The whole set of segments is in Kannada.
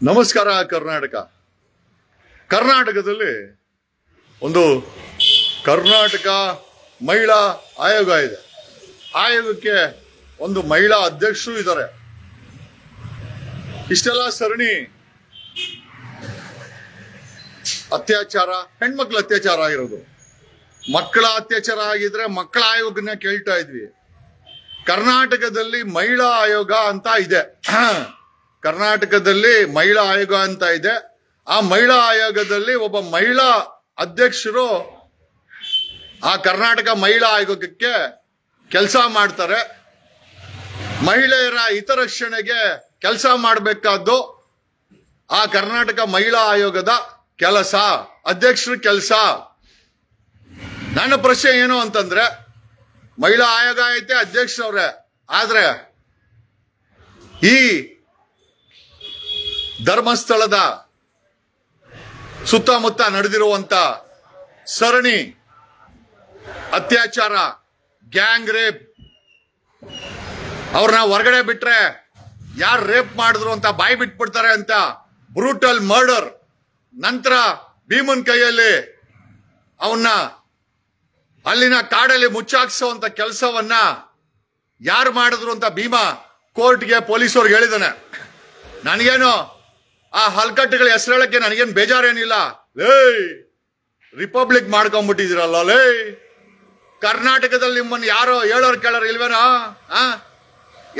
ನಮಸ್ಕಾರ ಕರ್ನಾಟಕ. ಕರ್ನಾಟಕದಲ್ಲಿ ಒಂದು ಕರ್ನಾಟಕ ಮಹಿಳಾ ಆಯೋಗ ಇದೆ. ಆಯೋಗಕ್ಕೆ ಒಂದು ಮಹಿಳಾ ಅಧ್ಯಕ್ಷರು ಇದ್ದಾರೆ. ಇಷ್ಟೆಲ್ಲ ಸರಣಿ ಅತ್ಯಾಚಾರ, ಹೆಣ್ಮಕ್ಳ ಅತ್ಯಾಚಾರ ಆಗಿರೋದು, ಮಕ್ಕಳ ಅತ್ಯಾಚಾರ ಆಗಿದ್ರೆ ಮಕ್ಕಳ ಆಯೋಗನ ಕೇಳ್ತಾ ಇದ್ವಿ. ಕರ್ನಾಟಕದಲ್ಲಿ ಮಹಿಳಾ ಆಯೋಗ ಅಂತ ಇದೆ. ಕರ್ನಾಟಕದಲ್ಲಿ ಮಹಿಳಾ ಆಯೋಗ ಅಂತ ಇದೆ. ಆ ಮಹಿಳಾ ಆಯೋಗದಲ್ಲಿ ಒಬ್ಬ ಮಹಿಳಾ ಅಧ್ಯಕ್ಷರು ಆ ಕರ್ನಾಟಕ ಮಹಿಳಾ ಆಯೋಗಕ್ಕೆ ಕೆಲಸ ಮಾಡ್ತಾರೆ. ಮಹಿಳೆಯರ ಹಿತರಕ್ಷಣೆಗೆ ಕೆಲಸ ಮಾಡಬೇಕಾದ್ದು ಆ ಕರ್ನಾಟಕ ಮಹಿಳಾ ಆಯೋಗದ ಕೆಲಸ, ಅಧ್ಯಕ್ಷರ ಕೆಲಸ. ನನ್ನ ಪ್ರಶ್ನೆ ಏನು ಅಂತಂದ್ರೆ, ಮಹಿಳಾ ಆಯೋಗ ಐತೆ, ಅಧ್ಯಕ್ಷರವ್ರೆ, ಆದ್ರೆ ಈ ಧರ್ಮಸ್ಥಳದ ಸುತ್ತಮುತ್ತ ನಡೆದಿರುವಂತ ಸರಣಿ ಅತ್ಯಾಚಾರ, ಗ್ಯಾಂಗ್ ರೇಪ್, ಅವ್ರನ್ನ ಹೊರಗಡೆ ಬಿಟ್ರೆ ಯಾರು ರೇಪ್ ಮಾಡಿದ್ರು ಅಂತ ಬಾಯಿ ಬಿಟ್ಬಿಡ್ತಾರೆ ಅಂತ ಬ್ರೂಟಲ್ ಮರ್ಡರ್, ನಂತರ ಭೀಮನ್ ಕೈಯಲ್ಲಿ ಅವನ್ನ ಅಲ್ಲಿನ ಕಾಡಲ್ಲಿ ಮುಚ್ಚಾಕ್ಸುವಂತ ಕೆಲಸವನ್ನ ಯಾರು ಮಾಡಿದ್ರು ಅಂತ ಭೀಮಾ ಕೋರ್ಟ್ಗೆ ಪೊಲೀಸವ್ರಿಗೆ ಹೇಳಿದಾನೆ. ನನಗೇನು ಆ ಹಲ್ಕಟ್ಟುಗಳ ಹೆಸರು ಹೇಳಕ್ಕೆ ನನಗೇನು ಬೇಜಾರೇನಿಲ್ಲ. ರಿಪಬ್ಲಿಕ್ ಮಾಡ್ಕೊಂಡ್ಬಿಟ್ಟಿದ್ದೀರಲ್ಲ ಲೇ. ಕರ್ನಾಟಕದಲ್ಲಿ ನಿಮ್ಮನ್ನು ಯಾರೋ ಹೇಳೋರು ಕೇಳೋರು ಇಲ್ವೇನೋ?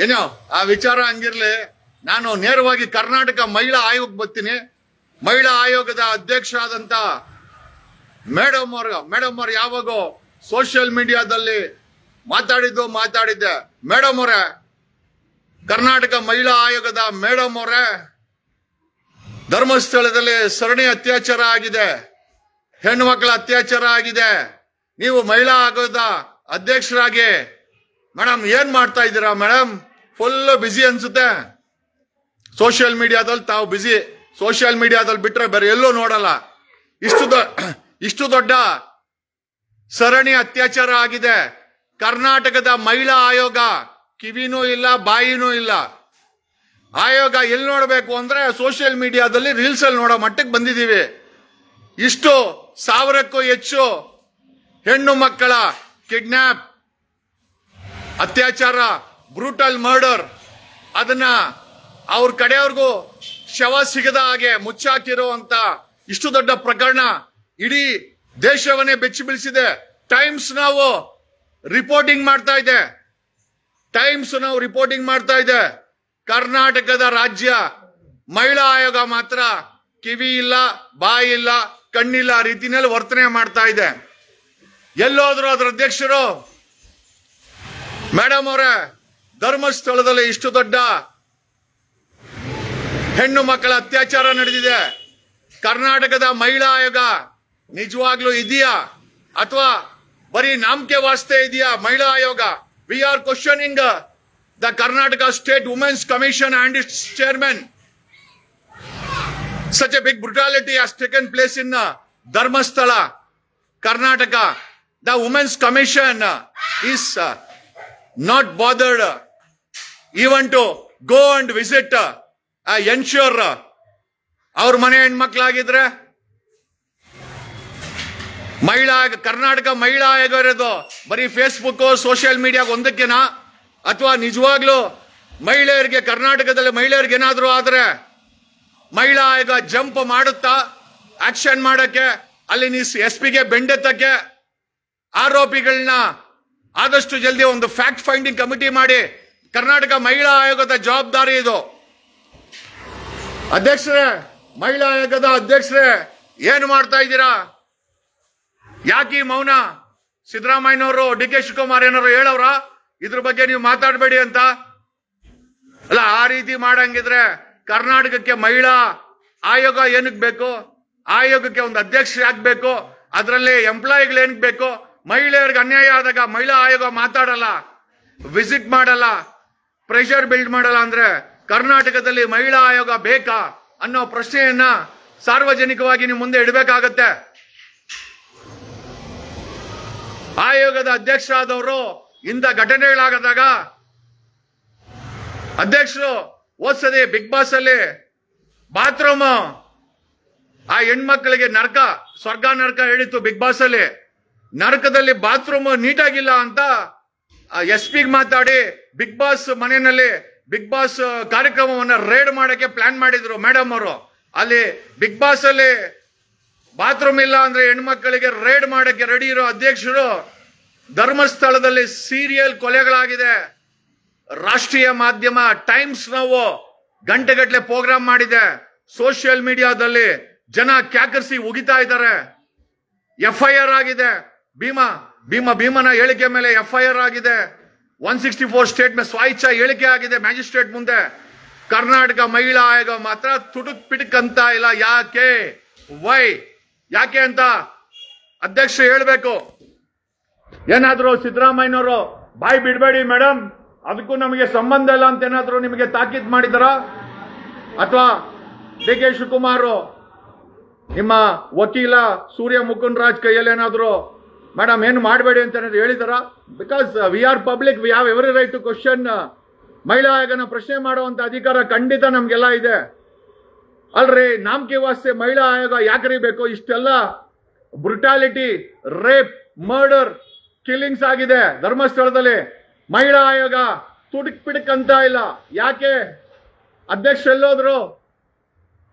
ಏನೋ ಆ ವಿಚಾರ ಹಂಗಿರ್ಲಿ. ನಾನು ನೇರವಾಗಿ ಕರ್ನಾಟಕ ಮಹಿಳಾ ಆಯೋಗಕ್ಕೆ ಬರ್ತೀನಿ. ಮಹಿಳಾ ಆಯೋಗದ ಅಧ್ಯಕ್ಷರಾದಂತ ಮೇಡಮ್ ಅವ್ರು ಯಾವಾಗೋ ಸೋಷಿಯಲ್ ಮೀಡಿಯಾದಲ್ಲಿ ಮಾತಾಡಿದ್ದೆ. ಮೇಡಮ್ ಅವರೇ, ಕರ್ನಾಟಕ ಮಹಿಳಾ ಆಯೋಗದ ಮೇಡಮ್ ಅವರೇ, ಧರ್ಮಸ್ಥಳದಲ್ಲಿ ಸರಣಿ ಅತ್ಯಾಚಾರ ಆಗಿದೆ, ಹೆಣ್ಣು ಮಕ್ಕಳ ಅತ್ಯಾಚಾರ ಆಗಿದೆ. ನೀವು ಮಹಿಳಾ ಆಯೋಗದ ಅಧ್ಯಕ್ಷರಾಗಿ ಮೇಡಮ್ ಏನ್ ಮಾಡ್ತಾ ಇದ್ದೀರಾ ಮೇಡಮ್? ಫುಲ್ ಬಿಸಿ ಅನ್ಸುತ್ತೆ. ಸೋಷಿಯಲ್ ಮೀಡಿಯಾದಲ್ಲಿ ತಾವು ಬಿಸಿ. ಸೋಷಿಯಲ್ ಮೀಡಿಯಾದಲ್ಲಿ ಬಿಟ್ರೆ ಬೇರೆ ಎಲ್ಲೂ ನೋಡಲ್ಲ. ಇಷ್ಟು ದೊಡ್ಡ ಸರಣಿ ಅತ್ಯಾಚಾರ ಆಗಿದೆ. ಕರ್ನಾಟಕದ ಮಹಿಳಾ ಆಯೋಗ ಕಿವಿನೂ ಇಲ್ಲ, ಬಾಯಿನೂ ಇಲ್ಲ. ಆಯೋಗ ಎಲ್ಲಿ ನೋಡಬೇಕು ಅಂದ್ರೆ ಸೋಷಿಯಲ್ ಮೀಡಿಯಾದಲ್ಲಿ ರೀಲ್ಸ್ ಅಲ್ಲಿ ನೋಡೋ ಮಟ್ಟಕ್ಕೆ ಬಂದಿದ್ದೀವಿ. ಇಷ್ಟು 1000ಕ್ಕೂ ಹೆಚ್ಚು ಹೆಣ್ಣು ಮಕ್ಕಳ ಕಿಡ್ನಾಪ್, ಅತ್ಯಾಚಾರ, ಬ್ರೂಟಲ್ ಮರ್ಡರ್, ಅದನ್ನ ಅವ್ರ ಕಡೆಯವ್ರಿಗೂ ಶವ ಸಿಗದ ಹಾಗೆ ಮುಚ್ಚಾಕಿರುವಂತ ಇಷ್ಟು ದೊಡ್ಡ ಪ್ರಕರಣ ಇಡೀ ದೇಶವನ್ನೇ ಬೆಚ್ಚಿ ಬೀಳಿಸಿದೆ. ಟೈಮ್ಸ್ ನಾವು ರಿಪೋರ್ಟಿಂಗ್ ಮಾಡ್ತಾ ಇದೆ. ಕರ್ನಾಟಕದ ರಾಜ್ಯ ಮಹಿಳಾ ಆಯೋಗ ಮಾತ್ರ ಕಿವಿ ಇಲ್ಲ, ಬಾಯಿ ಇಲ್ಲ, ಕಣ್ಣಿಲ್ಲ ರೀತಿಯಲ್ಲಿ ವರ್ತನೆ ಮಾಡ್ತಾ ಇದೆ. ಎಲ್ಲೋದ್ರು ಅದ್ರ ಅಧ್ಯಕ್ಷರು? ಮೇಡಮ್ ಅವರೇ, ಧರ್ಮಸ್ಥಳದಲ್ಲಿ ಇಷ್ಟು ದೊಡ್ಡ ಹೆಣ್ಣು ಮಕ್ಕಳ ಅತ್ಯಾಚಾರ ನಡೆದಿದೆ. ಕರ್ನಾಟಕದ ಮಹಿಳಾ ಆಯೋಗ ನಿಜವಾಗ್ಲೂ ಇದೆಯಾ ಅಥವಾ ಬರೀ ನಾಮಕೆ ವಾಸ್ತೆ ಇದೆಯಾ ಮಹಿಳಾ ಆಯೋಗ? We are questioning the Karnataka state women's commission and its chairman. Such a big brutality has taken place in Dharmasthala, Karnataka. The Women's Commission is not bothered even to go and visit, ensure ಅವ್ರ ಮನೆ ಹೆಣ್ಮಕ್ಳಾಗಿದ್ರೆ. ಕರ್ನಾಟಕ ಮಹಿಳಾ ಆಯೋಗ ಇರೋದು ಬರೀ ಫೇಸ್ಬುಕ್, ಸೋಷಿಯಲ್ ಮೀಡಿಯಾಗ ಒಂದಕ್ಕೆನಾ? ಅಥವಾ ನಿಜವಾಗ್ಲೂ ಮಹಿಳೆಯರಿಗೆ, ಕರ್ನಾಟಕದಲ್ಲಿ ಮಹಿಳೆಯರಿಗೆ ಏನಾದ್ರೂ ಆದ್ರೆ ಮಹಿಳಾ ಆಯೋಗ ಜಂಪ್ ಮಾಡುತ್ತಾ ಆಕ್ಷನ್ ಮಾಡಕ್ಕೆ, ಅಲ್ಲಿ SP-ಗೆ ಬೆಂಡೆತ್ತಕ್ಕೆ, ಆರೋಪಿಗಳನ್ನ ಆದಷ್ಟು ಜಲ್ದಿ ಒಂದು ಫ್ಯಾಕ್ಟ್ ಫೈಂಡಿಂಗ್ ಕಮಿಟಿ ಮಾಡಿ, ಕರ್ನಾಟಕ ಮಹಿಳಾ ಆಯೋಗದ ಜವಾಬ್ದಾರಿ ಇದು. ಅಧ್ಯಕ್ಷರೇ, ಮಹಿಳಾ ಆಯೋಗದ ಅಧ್ಯಕ್ಷರೇ, ಏನು ಮಾಡ್ತಾ ಇದ್ದೀರಾ? ಯಾಕೆ ಮೌನ? ಸಿದ್ದರಾಮಯ್ಯನವರು, DK ಶಿವಕುಮಾರ್ ಏನಾರು ಹೇಳವ್ರ ಇದ್ರ ಬಗ್ಗೆ ನೀವು ಮಾತಾಡಬೇಡಿ ಅಂತ? ಅಲ್ಲ, ಆ ರೀತಿ ಮಾಡಂಗಿದ್ರೆ ಕರ್ನಾಟಕಕ್ಕೆ ಮಹಿಳಾ ಆಯೋಗ ಏನಕ್ಕೆ ಬೇಕು? ಆಯೋಗಕ್ಕೆ ಒಂದು ಅಧ್ಯಕ್ಷ ಆಗ್ಬೇಕು. ಅದರಲ್ಲಿ ಎಂಪ್ಲಾಯಿಗಳು ಏನಕ್ಕೆ ಬೇಕು? ಮಹಿಳೆಯರಿಗೆ ಅನ್ಯಾಯ ಆದಾಗ ಮಹಿಳಾ ಆಯೋಗ ಮಾತಾಡಲ್ಲ, ವಿಸಿಟ್ ಮಾಡಲ್ಲ, ಪ್ರೆಷರ್ ಬಿಲ್ಡ್ ಮಾಡಲ್ಲ. ಅಂದ್ರೆ ಕರ್ನಾಟಕದಲ್ಲಿ ಮಹಿಳಾ ಆಯೋಗ ಬೇಕಾ ಅನ್ನೋ ಪ್ರಶ್ನೆಯನ್ನ ಸಾರ್ವಜನಿಕವಾಗಿ ನೀವು ಮುಂದೆ ಇಡಬೇಕಾಗತ್ತೆ. ಆಯೋಗದ ಅಧ್ಯಕ್ಷರಾದವರು ಇಂಥ ಘಟನೆಗಳಾಗದಾಗ ಅಧ್ಯಕ್ಷರು ಹೋದ್ಸರಿ ಬಿಗ್ ಬಾಸ್ ಅಲ್ಲಿ ಬಾತ್ರೂಮ್ ಆ ಹೆಣ್ಮಕ್ಳಿಗೆ ನರಕ, ಸ್ವರ್ಗ ನರಕ ಹೇಳಿತ್ತು ಬಿಗ್ ಬಾಸ್ ಅಲ್ಲಿ. ನರಕದಲ್ಲಿ ಬಾತ್ರೂಮ್ ನೀಟಾಗಿಲ್ಲ ಅಂತ SP ಮಾತಾಡಿ ಬಿಗ್ ಬಾಸ್ ಮನೆಯಲ್ಲಿ ಬಿಗ್ ಬಾಸ್ ಕಾರ್ಯಕ್ರಮವನ್ನ ರೇಡ್ ಮಾಡಕ್ಕೆ ಪ್ಲಾನ್ ಮಾಡಿದ್ರು ಮೇಡಮ್ ಅವರು. ಅಲ್ಲಿ ಬಿಗ್ ಬಾಸ್ ಅಲ್ಲಿ ಬಾತ್ರೂಮ್ ಇಲ್ಲ ಅಂದ್ರೆ ಹೆಣ್ಮಕ್ಳಿಗೆ ರೇಡ್ ಮಾಡಕ್ಕೆ ರೆಡಿ ಇರೋ ಅಧ್ಯಕ್ಷರು ಧರ್ಮಸ್ಥಳದಲ್ಲಿ ಸೀರಿಯಲ್ ಕೊಲೆಗಳಾಗಿದೆ. ರಾಷ್ಟ್ರೀಯ ಮಾಧ್ಯಮ ಟೈಮ್ಸ್ ನಾವು ಗಂಟೆಗಟ್ಟಲೆ ಪ್ರೋಗ್ರಾಮ್ ಮಾಡಿದೆ. ಸೋಷಿಯಲ್ ಮೀಡಿಯಾದಲ್ಲಿ ಜನ ಕ್ಯಾಕರ್ಸಿ ಉಗಿತಾ ಇದ್ದಾರೆ. FIR ಆಗಿದೆ. ಭೀಮನ ಹೇಳಿಕೆ ಮೇಲೆ FIR ಆಗಿದೆ. 164 ಸ್ಟೇಟ್ ಮೇಲೆ ಸ್ವಾಯಿಚ್ಛಾ ಹೇಳಿಕೆ ಆಗಿದೆ ಮ್ಯಾಜಿಸ್ಟ್ರೇಟ್ ಮುಂದೆ. ಕರ್ನಾಟಕ ಮಹಿಳಾ ಆಯೋಗ ಮಾತ್ರ ತುಡುಕ್ ಪಿಟಕ್ ಅಂತ ಇಲ್ಲ. ಯಾಕೆ? ವೈ? ಯಾಕೆ ಅಂತ ಅಧ್ಯಕ್ಷರು ಹೇಳ್ಬೇಕು. ಏನಾದ್ರು ಸಿದ್ದರಾಮಯ್ಯನವರು ಬಾಯಿ ಬಿಡಬೇಡಿ ಮೇಡಮ್, ಅದಕ್ಕೂ ನಮಗೆ ಸಂಬಂಧ ಇಲ್ಲ ಅಂತ ಏನಾದ್ರು ನಿಮಗೆ ತಾಕೀತ್ ಮಾಡಿದಾರ? ಅಥವಾ DK ಶಿವಕುಮಾರ್ ನಿಮ್ಮ ವಕೀಲ ಸೂರ್ಯ ಮುಕುಂದ್ ರಾಜ್ ಕೈಯಲ್ಲಿ ಏನಾದ್ರು ಮೇಡಮ್ ಏನು ಮಾಡಬೇಡಿ ಅಂತ ಏನಾದ್ರು ಹೇಳಿದಾರ? Because we are public, we have every right to question. ಮಹಿಳಾ ಆಯೋಗನ ಪ್ರಶ್ನೆ ಮಾಡುವಂತ ಅಧಿಕಾರ ಖಂಡಿತ ನಮ್ಗೆಲ್ಲ ಇದೆ ಅಲ್ರಿ. ನಾಮಕೆ ವಾಸ್ತೆ ಮಹಿಳಾ ಆಯೋಗ ಯಾಕ್ರಿ ಬೇಕು? ಇಷ್ಟೆಲ್ಲ ಬ್ರುಟಾಲಿಟಿ, ರೇಪ್, ಮರ್ಡರ್, ಕಿಲ್ಲಿಂಗ್ಸ್ ಆಗಿದೆ ಧರ್ಮಸ್ಥಳದಲ್ಲಿ. ಮಹಿಳಾ ಆಯೋಗ ತುಡುಕ್ ಪಿಡಕ್ ಅಂತ ಇಲ್ಲ. ಯಾಕೆ? ಅಧ್ಯಕ್ಷ ಎಲ್ಲೋದ್ರು?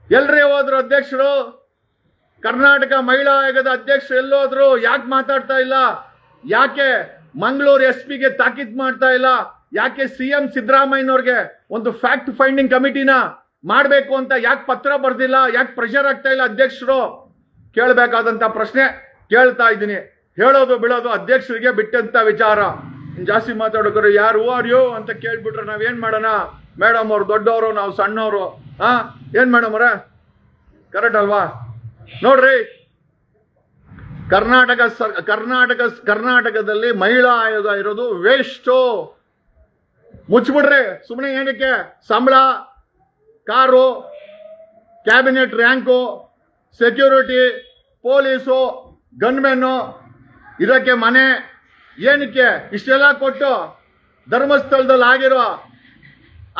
ಎಲ್ರೇ ಹೋದ್ರು ಅಧ್ಯಕ್ಷರು? ಕರ್ನಾಟಕ ಮಹಿಳಾ ಆಯೋಗದ ಅಧ್ಯಕ್ಷರು ಎಲ್ಲೋದ್ರು? ಯಾಕೆ ಮಾತಾಡ್ತಾ ಇಲ್ಲ? ಯಾಕೆ ಮಂಗಳೂರು SP ತಾಕೀತ್ ಮಾಡ್ತಾ ಇಲ್ಲ? ಯಾಕೆ CM ಸಿದ್ದರಾಮಯ್ಯನವ್ರಿಗೆ ಒಂದು ಫ್ಯಾಕ್ಟ್ ಫೈಂಡಿಂಗ್ ಕಮಿಟಿನ ಮಾಡಬೇಕು ಅಂತ ಯಾಕೆ ಪತ್ರ ಬರ್ದಿಲ್ಲ? ಯಾಕೆ ಪ್ರೆಷರ್ ಆಗ್ತಾ ಇಲ್ಲ ಅಧ್ಯಕ್ಷರು? ಕೇಳಬೇಕಾದಂತ ಪ್ರಶ್ನೆ ಕೇಳ್ತಾ ಇದ್ದೀನಿ. ಹೇಳೋದು ಬಿಡೋದು ಅಧ್ಯಕ್ಷರಿಗೆ ಬಿಟ್ಟಂತ ವಿಚಾರ. ಜಾಸ್ತಿ ಮಾತಾಡೋರು ಯಾರು ಆರ್ ಯು ಅಂತ ಕೇಳ್ಬಿಟ್ರೆ ನಾವೇನ್ ಮಾಡೋಣ? ಮೇಡಮ್ ಅವ್ರು ದೊಡ್ಡವರು, ನಾವು ಸಣ್ಣವರು. ಏನ್ ಮೇಡಮ್ ಅವ್ರ? ಕರೆಕ್ಟ್ ಅಲ್ವಾ? ನೋಡ್ರಿ, ಕರ್ನಾಟಕದಲ್ಲಿ ಮಹಿಳಾ ಆಯೋಗ ಇರೋದು ವೇಸ್ಟು. ಮುಚ್ಚಿಬಿಡ್ರಿ ಸುಮ್ಮನೆ. ಏನಕ್ಕೆ? ಸಂಬಳ, car, cabinet rank, security, police, gunmen, ಇದಕ್ಕೆ ಮನೆ. ಏನಕ್ಕೆ ಇಷ್ಟೆಲ್ಲ ಕೊಟ್ಟು ಧರ್ಮಸ್ಥಳದಲ್ಲಿ ಆಗಿರೋ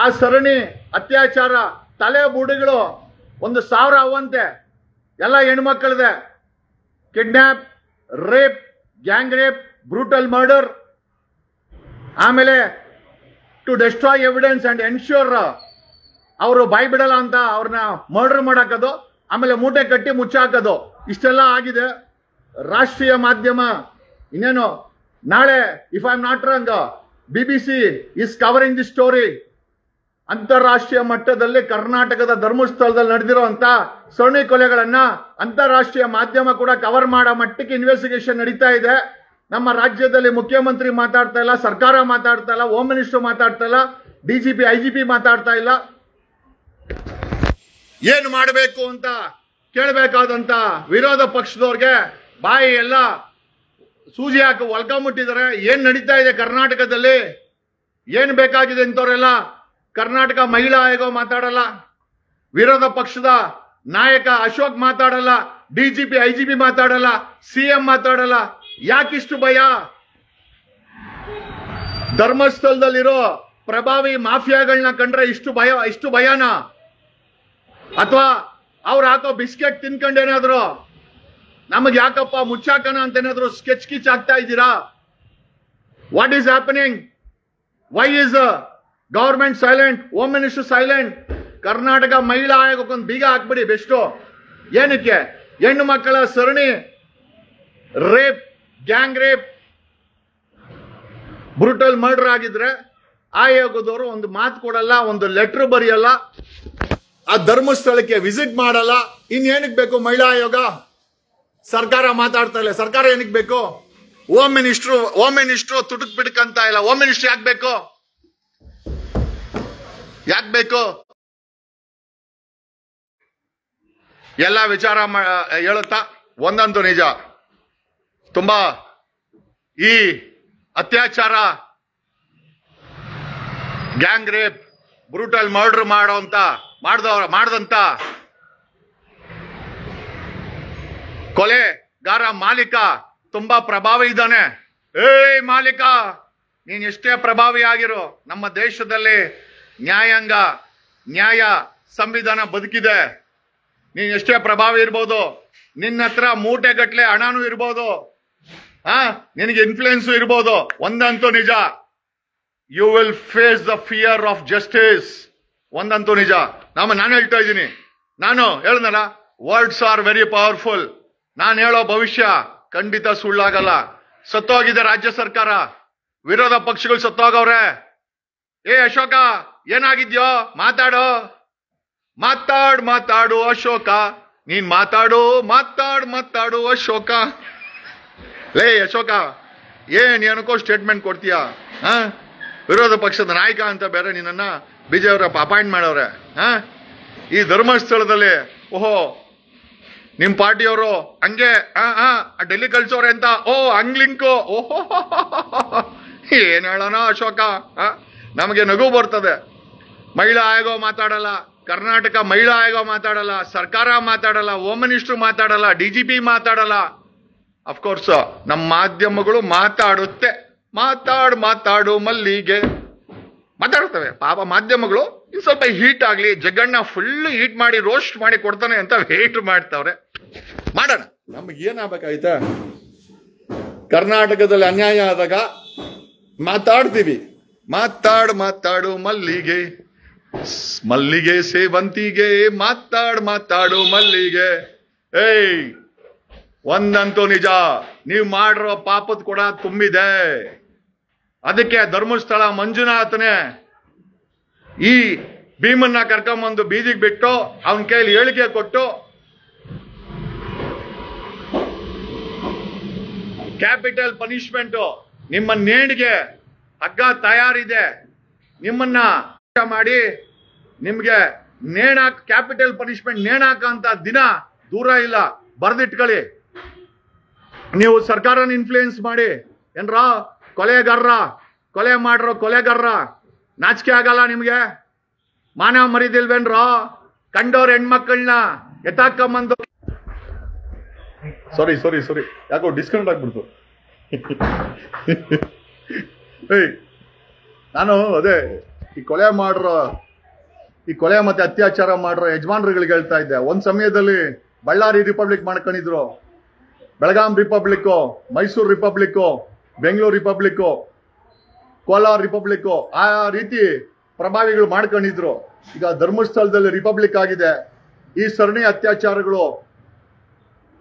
ಆ ಸರಣಿ ಅತ್ಯಾಚಾರ, ತಲೆ ಬುಡಿಗಳು 1,000 ಅವಂತೆ. ಎಲ್ಲ ಹೆಣ್ಮಕ್ಳಿದೆ. Kidnap, rape, gang rape, brutal murder. ಆಮೇಲೆ to destroy evidence and ensure ಅವರು ಬಾಯಿ ಬಿಡಲ್ಲ ಅಂತ ಅವ್ರನ್ನ ಮರ್ಡರ್ ಮಾಡಾಕೋದು, ಆಮೇಲೆ ಮೂಟೆ ಕಟ್ಟಿ ಮುಚ್ಚಾಕೋದು. ಇಷ್ಟೆಲ್ಲ ಆಗಿದೆ. ರಾಷ್ಟ್ರೀಯ ಮಾಧ್ಯಮ ಇನ್ನೇನು ನಾಳೆ, if I am not wrong, BBC is covering the story. ಅಂತಾರಾಷ್ಟ್ರೀಯ ಮಟ್ಟದಲ್ಲಿ ಕರ್ನಾಟಕದ ಧರ್ಮಸ್ಥಳದಲ್ಲಿ ನಡೆದಿರುವಂತ ಸರಣಿ ಕೊಲೆಗಳನ್ನ ಅಂತಾರಾಷ್ಟ್ರೀಯ ಮಾಧ್ಯಮ ಕೂಡ ಕವರ್ ಮಾಡೋ ಮಟ್ಟಕ್ಕೆ ಇನ್ವೆಸ್ಟಿಗೇಷನ್ ನಡೀತಾ ಇದೆ. ನಮ್ಮ ರಾಜ್ಯದಲ್ಲಿ ಮುಖ್ಯಮಂತ್ರಿ ಮಾತಾಡ್ತಾ ಇಲ್ಲ, ಸರ್ಕಾರ ಮಾತಾಡ್ತಾ ಇಲ್ಲ, ಹೋಮ್ ಮಿನಿಸ್ಟರ್ ಮಾತಾಡ್ತಾ ಇಲ್ಲ, DGP IGP ಮಾತಾಡ್ತಾ ಇಲ್ಲ. ಏನು ಮಾಡಬೇಕು ಅಂತ ಕೇಳಬೇಕಾದಂತ ವಿರೋಧ ಪಕ್ಷದವ್ರಿಗೆ ಬಾಯಿ ಎಲ್ಲ ಸೂಜಿ ಹಾಕಿ ಒಲ್ಕೊಂಬಿಟ್ಟಿದ್ದಾರೆ. ಏನ್ ನಡೀತಾ ಇದೆ ಕರ್ನಾಟಕದಲ್ಲಿ, ಏನ್ ಬೇಕಾಗಿದೆ ಅಂತವ್ರೆಲ್ಲ. ಕರ್ನಾಟಕ ಮಹಿಳಾ ಆಯೋಗ ಮಾತಾಡಲ್ಲ, ವಿರೋಧ ಪಕ್ಷದ ನಾಯಕ ಅಶೋಕ್ ಮಾತಾಡಲ್ಲ, DGP IGP ಮಾತಾಡಲ್ಲ, CM ಮಾತಾಡಲ್ಲ. ಯಾಕಿಷ್ಟು ಭಯ? ಧರ್ಮಸ್ಥಳದಲ್ಲಿರೋ ಪ್ರಭಾವಿ ಮಾಫಿಯಾಗಳನ್ನ ಕಂಡ್ರೆ ಇಷ್ಟು ಭಯನ? ಅಥವಾ ಅವ್ರು ಹಾಕೋ ಬಿಸ್ಕೆಟ್ ತಿನ್ಕೊಂಡೇನಾದ್ರು ನಮಗೆ ಯಾಕಪ್ಪ ಮುಚ್ಚಾಕನ ಅಂತ ಏನಾದ್ರು ಸ್ಕೆಚ್ ಕಿಚ್ ಆಗ್ತಾ ಇದ್ದೀರಾ? What is happening? Why is government silent? Home minister silent? Karnataka ಮಹಿಳಾ ಆಯೋಗಕ್ಕೊಂದು ಬೀಗ ಹಾಕ್ಬಿಡಿ ಬೆಸ್ಟು. ಏನಕ್ಕೆ? ಹೆಣ್ಣು ಮಕ್ಕಳ ಸರಣಿ rape, gang rape, brutal murder ಆಗಿದ್ರೆ ಆಯೋಗದವರು ಒಂದು ಮಾತು ಕೊಡಲ್ಲ, ಒಂದು ಲೆಟರ್ ಬರೆಯಲ್ಲ, ಆ ಧರ್ಮಸ್ಥಳಕ್ಕೆ ವಿಸಿಟ್ ಮಾಡಲ್ಲ. ಇನ್ನೇನಕ್ಕೆ ಬೇಕು ಮಹಿಳಾ ಆಯೋಗ? ಸರ್ಕಾರ ಮಾತಾಡ್ತಾ ಇಲ್ಲ. ಸರ್ಕಾರ ಏನಕ್ಕೆ ಬೇಕು? ಹೋಮ್ ಮಿನಿಸ್ಟ್ರು ತುಡುಕ್ ಬಿಡುಕ್ ಅಂತ ಇಲ್ಲ. ಹೋಮ್ ಮಿನಿಸ್ಟರ್ ಯಾಕೆ ಬೇಕು? ಎಲ್ಲ ವಿಚಾರ ಹೇಳುತ್ತಾ ಒಂದಂತೂ ನಿಜ, ತುಂಬಾ ಈ ಅತ್ಯಾಚಾರ, ಗ್ಯಾಂಗ್ ರೇಪ್, ಬ್ರೂಟಲ್ ಮರ್ಡರ್ ಮಾಡದಂತ ಕೊಲೆಗಾರ ಮಾಲೀಕ ತುಂಬಾ ಪ್ರಭಾವಿ ಇದ್ದಾನೆ. ಮಾಲೀಕ, ನೀನ್ ಎಷ್ಟೇ ಪ್ರಭಾವಿ ಆಗಿರೋ, ನಮ್ಮ ದೇಶದಲ್ಲಿ ನ್ಯಾಯ ಸಂವಿಧಾನ ಬದುಕಿದೆ. ನೀನ್ ಎಷ್ಟೇ ಪ್ರಭಾವಿ ಇರ್ಬೋದು, ನಿನ್ನ ಹತ್ರ ಮೂಟೆಗಟ್ಲೆ ಹಣನೂ ಇರ್ಬೋದು, ನಿನಗೆ ಇನ್ಫ್ಲೂಯೆನ್ಸ್ ಇರ್ಬೋದು. ಒಂದಂತೂ ನಿಜ, you will face the fear of justice. ಒಂದಂತೂ ನಿಜ. ನಾನು ಹೇಳ್ತಾ ಇದ್ದೀನಿ, ನಾನು ಹೇಳ್ದಲ್ಲ, ವರ್ಡ್ಸ್ ಆರ್ ವೆರಿ ಪವರ್ಫುಲ್. ನಾನು ಹೇಳೋ ಭವಿಷ್ಯ ಖಂಡಿತ ಸುಳ್ಳಾಗಲ್ಲ. ಸತ್ತೋಗಿದೆ ರಾಜ್ಯ ಸರ್ಕಾರ, ವಿರೋಧ ಪಕ್ಷಗಳು ಸತ್ತೋಗವ್ರೆ. ಏ ಅಶೋಕ, ಏನಾಗಿದ್ಯೋ? ಮಾತಾಡೋ, ಮಾತಾಡು ಅಶೋಕ, ನೀನ್ ಮಾತಾಡು ಅಶೋಕ. ಲೇ ಅಶೋಕ, ಏನಕ್ಕೋ ಸ್ಟೇಟ್ಮೆಂಟ್ ಕೊಡ್ತೀಯ? ವಿರೋಧ ಪಕ್ಷದ ನಾಯಕ ಅಂತ ಬೇರೆ ನಿನ್ನ ಬಿಜೆಪಿ ಅಪಾಯಿಂಟ್ ಮಾಡವ್ರೆ. ಈ ಧರ್ಮಸ್ಥಳದಲ್ಲಿ ಓಹೋ ನಿಮ್ ಪಾರ್ಟಿಯವರು ಹಂಗೆ ಡೆಲ್ಲಿ ಕಳ್ಸೋರೆ ಅಂತ, ಹಂಗ್ ಲಿಂಕು. ಓಹೋ ಏನ್ ಹೇಳೋಣ ಅಶೋಕ, ನಮಗೆ ನಗು ಬರ್ತದೆ. ಮಹಿಳಾ ಆಯೋಗ ಮಾತಾಡಲ್ಲ, ಕರ್ನಾಟಕ ಮಹಿಳಾ ಆಯೋಗ ಮಾತಾಡಲ್ಲ, ಸರ್ಕಾರ ಮಾತಾಡಲ್ಲ, ಹೋಮ್ ಮಿನಿಸ್ಟರ್ ಮಾತಾಡಲ್ಲ, DGP ಮಾತಾಡಲ್ಲ. ಅಫ್ಕೋರ್ಸ್ ನಮ್ಮ ಮಾಧ್ಯಮಗಳು ಮಾತಾಡುತ್ತೆ. ಮಾತಾಡು ಮಲ್ಲಿಗೆ ಮಾತಾಡ್ತವೆ. ಪಾಪ ಮಾಧ್ಯಮಗಳು ಇನ್ ಸ್ವಲ್ಪ ಹೀಟ್ ಆಗ್ಲಿ, ಜಗಣ್ಣ ಫುಲ್ ಹೀಟ್ ಮಾಡಿ ರೋಸ್ಟ್ ಮಾಡಿ ಕೊಡ್ತಾನೆ ಅಂತ ವೇಟ್ ಮಾಡ್ತಾವ್ರೆ. ಮಾಡೋಣ, ನಮ್ಗೆ ಏನಾಗಬೇಕಾಯ್ತ? ಕರ್ನಾಟಕದಲ್ಲಿ ಅನ್ಯಾಯ ಆದಾಗ ಮಾತಾಡ್ತೀವಿ. ಮಾತಾಡು ಮಲ್ಲಿಗೆ, ಮಲ್ಲಿಗೆ ಸೇವಂತಿಗೆ, ಮಾತಾಡು ಮಲ್ಲಿಗೆ. ಏಯ್, ಒಂದಂತೂ ನಿಜ, ನೀವು ಮಾಡಿರೋ ಪಾಪದ ಕೂಡ ತುಂಬಿದೆ. ಅದಕ್ಕೆ ಧರ್ಮಸ್ಥಳ ಮಂಜುನಾಥನೇ ಈ ಭೀಮನ್ನ ಕರ್ಕೊಂಬಂದು ಬೀದಿಗೆ ಬಿಟ್ಟು ಅವನ ಕೈಲಿ ಹೇಳಿಕೆ ಕೊಟ್ಟು ಕ್ಯಾಪಿಟಲ್ ಪನಿಷ್ಮೆಂಟ್, ನಿಮ್ಮ ನೇಣಿಗೆ ಹಗ್ಗ ತಯಾರಿದೆ, ನಿಮ್ಮನ್ನ ಮಾಡಿ ನಿಮ್ಗೆ ಕ್ಯಾಪಿಟಲ್ ಪನಿಷ್ಮೆಂಟ್ ನೇಣಾಕಂತ ದಿನ ದೂರ ಇಲ್ಲ. ಬರ್ದಿಟ್ಕೊಳ್ಳಿ. ನೀವು ಸರ್ಕಾರನ ಇನ್ಫ್ಲೂಯೆನ್ಸ್ ಮಾಡಿ ಏನ್ರ ಕೊಲೆ ಮಾಡ್ರೋ ಕೊಲೆಗಾರರ ನಾಚಿಕೆ ಆಗಲ್ಲ ನಿಮ್ಗೆ? ಮಾನವ ಮರಿದಿಲ್ವೇನ್ರೋ? ಕಂಡೋರ್ ಹೆಣ್ಮಕ್ಕಳನ್ನ ಎತ್ತಾಕೊಂಬಂದು ಸಾರಿ ಯಾಕೋ ಡಿಸ್ಕನೆಕ್ಟ್ ಆಗ್ಬಿಡ್ತು. ನಾನು ಅದೇ ಈ ಕೊಲೆ ಮತ್ತೆ ಅತ್ಯಾಚಾರ ಮಾಡ್ರೋ ಯಜಮಾನ್ರುಗಳಿಗೆ ಹೇಳ್ತಾ ಇದ್ದೆ. ಒಂದ್ ಸಮಯದಲ್ಲಿ ಬಳ್ಳಾರಿ ರಿಪಬ್ಲಿಕ್ ಮಾಡ್ಕೊಂಡಿದ್ರು, Belgaum republic, Mysuru republic, Bengaluru republic, Kolar republic, ಆ ರೀತಿ ಪ್ರಭಾವಿಗಳು ಮಾಡ್ಕೊಂಡಿದ್ರು. ಈಗ ಧರ್ಮಸ್ಥಳದಲ್ಲಿ ರಿಪಬ್ಲಿಕ್ ಆಗಿದೆ. ಈ ಸರಣಿ ಅತ್ಯಾಚಾರಗಳು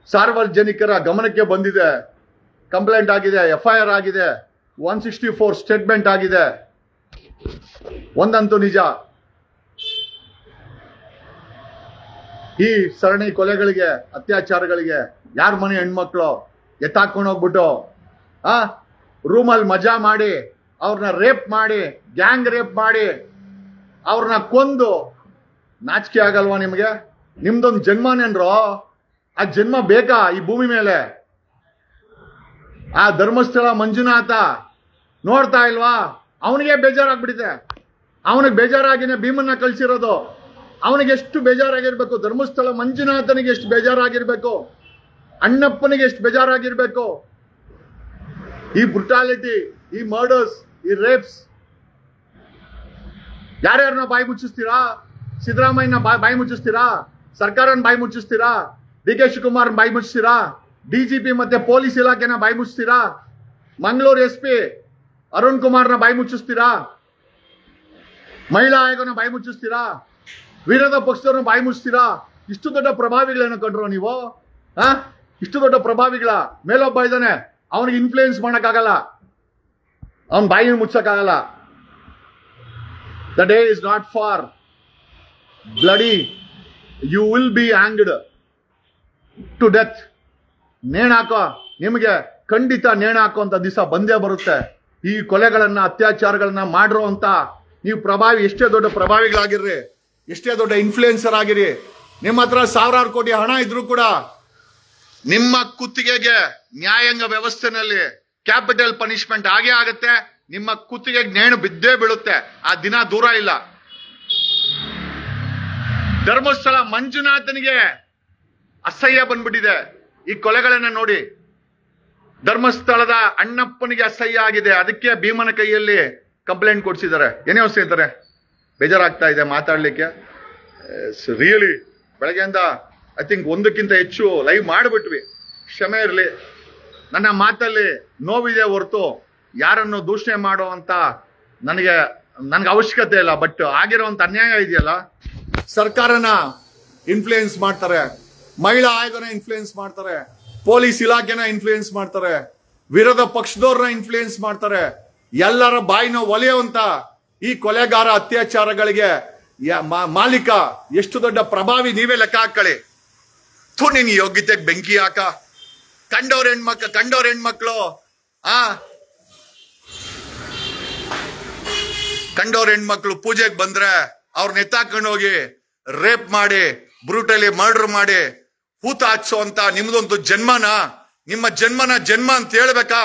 ಸಾರ್ವಜನಿಕರ ಗಮನಕ್ಕೆ ಬಂದಿದೆ. ಕಂಪ್ಲೇಂಟ್ ಆಗಿದೆ, FIR ಆಗಿದೆ, 164 ಸ್ಟೇಟ್ಮೆಂಟ್ ಆಗಿದೆ. ಒಂದಂತೂ ನಿಜ, ಈ ಸರಣಿ ಕೊಲೆಗಳಿಗೆ ಅತ್ಯಾಚಾರಗಳಿಗೆ ಯಾರ ಮನೆ ಹೆಣ್ಮಕ್ಳು ಎತ್ತಾಕೊಂಡು ಹೋಗ್ಬಿಟ್ಟು ರೂಮಲ್ಲಿ ಮಜಾ ಮಾಡಿ ಅವ್ರನ್ನ ರೇಪ್ ಮಾಡಿ, ಗ್ಯಾಂಗ್ ರೇಪ್ ಮಾಡಿ ಅವ್ರನ್ನ ಕೊಂದು ನಾಚಿಕೆ ಆಗಲ್ವಾ ನಿಮ್ಗೆ? ನಿಮ್ದೊಂದು ಜನ್ಮನೇನ್ರೋ? ಆ ಜನ್ಮ ಬೇಕಾ ಈ ಭೂಮಿ ಮೇಲೆ? ಆ ಧರ್ಮಸ್ಥಳ ಮಂಜುನಾಥ ನೋಡ್ತಾ ಇಲ್ವಾ? ಅವನಿಗೆ ಬೇಜಾರಾಗ್ಬಿಟ್ಟಿದೆ. ಅವನಿಗೆ ಬೇಜಾರಾಗಿನೇ ಭೀಮನ್ನ ಕಳ್ಸಿರೋದು. ಅವನಿಗೆ ಎಷ್ಟು ಬೇಜಾರಾಗಿರ್ಬೇಕು? ಧರ್ಮಸ್ಥಳ ಮಂಜುನಾಥನಿಗೆ ಎಷ್ಟು ಬೇಜಾರಾಗಿರ್ಬೇಕು? ಅಣ್ಣಪ್ಪನಿಗೆ ಎಷ್ಟು ಬೇಜಾರಾಗಿರ್ಬೇಕು? ಈ ಬ್ರುಟಾಲಿಟಿ, ಈ ಮರ್ಡರ್ಸ್, ಈ ರೇಪ್ಸ್ ಯಾರ್ಯಾರನ್ನ ಬಾಯಿ ಮುಚ್ಚಿಸ್ತೀರಾ? ಸಿದ್ದರಾಮಯ್ಯನ ಬಾಯಿ ಮುಚ್ಚಿಸ್ತೀರಾ? ಸರ್ಕಾರನ ಬಾಯಿ ಮುಚ್ಚಿಸ್ತೀರಾ? DK ಶಿವಕುಮಾರ್ ಬಾಯಿ ಮುಚ್ಚಿಸ್ತೀರಾ? DGP ಮತ್ತೆ ಪೊಲೀಸ್ ಇಲಾಖೆನ ಬಾಯಿ ಮುಚ್ಚಿಸ್ತೀರಾ? ಮಂಗಳೂರು SP ಅರುಣ್ ಕುಮಾರ್ನ ಬಾಯಿ ಮುಚ್ಚಿಸ್ತೀರಾ? ಮಹಿಳಾ ಆಯೋಗನ ಬಾಯಿ ಮುಚ್ಚಿಸ್ತೀರಾ? ವಿರೋಧ ಪಕ್ಷದವ್ರನ್ನ ಬಾಯಿ ಮುಚ್ಚಿಸ್ತೀರಾ? ಇಷ್ಟು ದೊಡ್ಡ ಪ್ರಭಾವಿಗಳೇನು ಕಂಡ್ರು ನೀವು? ಇಷ್ಟು ದೊಡ್ಡ ಪ್ರಭಾವಿಗಳ ಮೇಲೊಬ್ಬ ಇದ್ದಾನೆ, ಅವನಿಗೆ ಇನ್ಫ್ಲೂಯೆನ್ಸ್ ಮಾಡಕ್ಕಾಗಲ್ಲ, ಅವನ್ ಬಾಯಿ ಮುಚ್ಚಕ್ಕಾಗಲ್ಲ. The day is not far bloody, you will be hanged to death. ನೇಣಾಕೋ, ನಿಮಗೆ ಖಂಡಿತ ನೇಣಾಕೋ ಅಂತ ದಿವಸ ಬಂದೇ ಬರುತ್ತೆ. ಈ ಕೊಲೆಗಳನ್ನ ಅತ್ಯಾಚಾರಗಳನ್ನ ಮಾಡಿರೋ ಅಂತ ನೀವು ಪ್ರಭಾವಿ, ಎಷ್ಟೇ ದೊಡ್ಡ ಪ್ರಭಾವಿಗಳಾಗಿರ್ರಿ, ಎಷ್ಟೇ ದೊಡ್ಡ ಇನ್ಫ್ಲೂಯೆನ್ಸರ್ ಆಗಿರಿ, ನಿಮ್ಮ ಹತ್ರ ಸಾವಿರಾರು ಕೋಟಿ ಹಣ ಇದ್ರೂ ಕೂಡ ನಿಮ್ಮ ಕುತ್ತಿಗೆಗೆ ನ್ಯಾಯಾಂಗ ವ್ಯವಸ್ಥೆನಲ್ಲಿ ಕ್ಯಾಪಿಟಲ್ ಪನಿಷ್ಮೆಂಟ್ ಆಗೇ ಆಗುತ್ತೆ. ನಿಮ್ಮ ಕುತ್ತಿಗೆಗೆ ನೇಣು ಬಿದ್ದೇ ಬೀಳುತ್ತೆ. ಆ ದಿನ ದೂರ ಇಲ್ಲ. ಧರ್ಮಸ್ಥಳ ಮಂಜುನಾಥನಿಗೆ ಅಸಹ್ಯ ಬಂದ್ಬಿಟ್ಟಿದೆ ಈ ಕೊಲೆಗಳನ್ನ ನೋಡಿ. ಧರ್ಮಸ್ಥಳದ ಅಣ್ಣಪ್ಪನಿಗೆ ಅಸಹ್ಯ ಆಗಿದೆ. ಅದಕ್ಕೆ ಭೀಮನ ಕೈಯಲ್ಲಿ ಕಂಪ್ಲೇಂಟ್ ಕೊಡ್ಸಿದ್ದಾರೆ. ಏನೇ ಸ್ನೇಹಿತರೆ, ಬೇಜಾರಾಗ್ತಾ ಇದೆ ಮಾತಾಡ್ಲಿಕ್ಕೆ. ರಿಯಲಿ ಬೆಳಗ್ಗೆಯಿಂದ ಐ ಥಿಂಕ್ ಒಂದಕ್ಕಿಂತ ಹೆಚ್ಚು ಲೈವ್ ಮಾಡಿಬಿಟ್ವಿ. ಕ್ಷಮೆ ಇರಲಿ, ನನ್ನ ಮಾತಲ್ಲಿ ನೋವಿದೆ ಹೊರತು ಯಾರನ್ನು ದೂಷಣೆ ಮಾಡುವಂತ ನನಗೆ ಅವಶ್ಯಕತೆ ಇಲ್ಲ. ಬಟ್ ಆಗಿರುವಂತ ಅನ್ಯಾಯ ಇದೆಯಲ್ಲ, ಸರ್ಕಾರನ ಇನ್ಫ್ಲೂಯೆನ್ಸ್ ಮಾಡ್ತಾರೆ, ಮಹಿಳಾ ಆಯೋಗನ ಇನ್ಫ್ಲೂಯೆನ್ಸ್ ಮಾಡ್ತಾರೆ, ಪೊಲೀಸ್ ಇಲಾಖೆನ ಇನ್ಫ್ಲೂಯೆನ್ಸ್ ಮಾಡ್ತಾರೆ, ವಿರೋಧ ಪಕ್ಷದವ್ರನ್ನ ಇನ್ಫ್ಲೂಯೆನ್ಸ್ ಮಾಡ್ತಾರೆ. ಎಲ್ಲರ ಬಾಯಿನ ಒಲೆಯುವಂತ ಈ ಕೊಲೆಗಾರ ಅತ್ಯಾಚಾರಗಳಿಗೆ ಮಾಲೀಕ ಎಷ್ಟು ದೊಡ್ಡ ಪ್ರಭಾವಿ ನೀವೇ ಲೆಕ್ಕ ಹಾಕೊಳ್ಳಿ. ನಿನ್ ಯೋಗ್ಯತೆಗೆ ಬೆಂಕಿ ಹಾಕ. ಕಂಡೋರ್ ಹೆಣ್ಮಕ್ಳು ಕಂಡೋರ್ ಹೆಣ್ಮಕ್ಳು ಪೂಜೆಗೆ ಬಂದ್ರೆ ಅವ್ರನ್ನ ಎತ್ತಾಕೊಂಡು ಹೋಗಿ ರೇಪ್ ಮಾಡಿ, ಬ್ರೂಟಲಿ ಮರ್ಡರ್ ಮಾಡಿ ಹೂತ ಹಚ್ಚೋ ಅಂತ ನಿಮ್ದೊಂದು ಜನ್ಮನ, ನಿಮ್ಮ ಜನ್ಮ ಅಂತ ಹೇಳ್ಬೇಕಾ?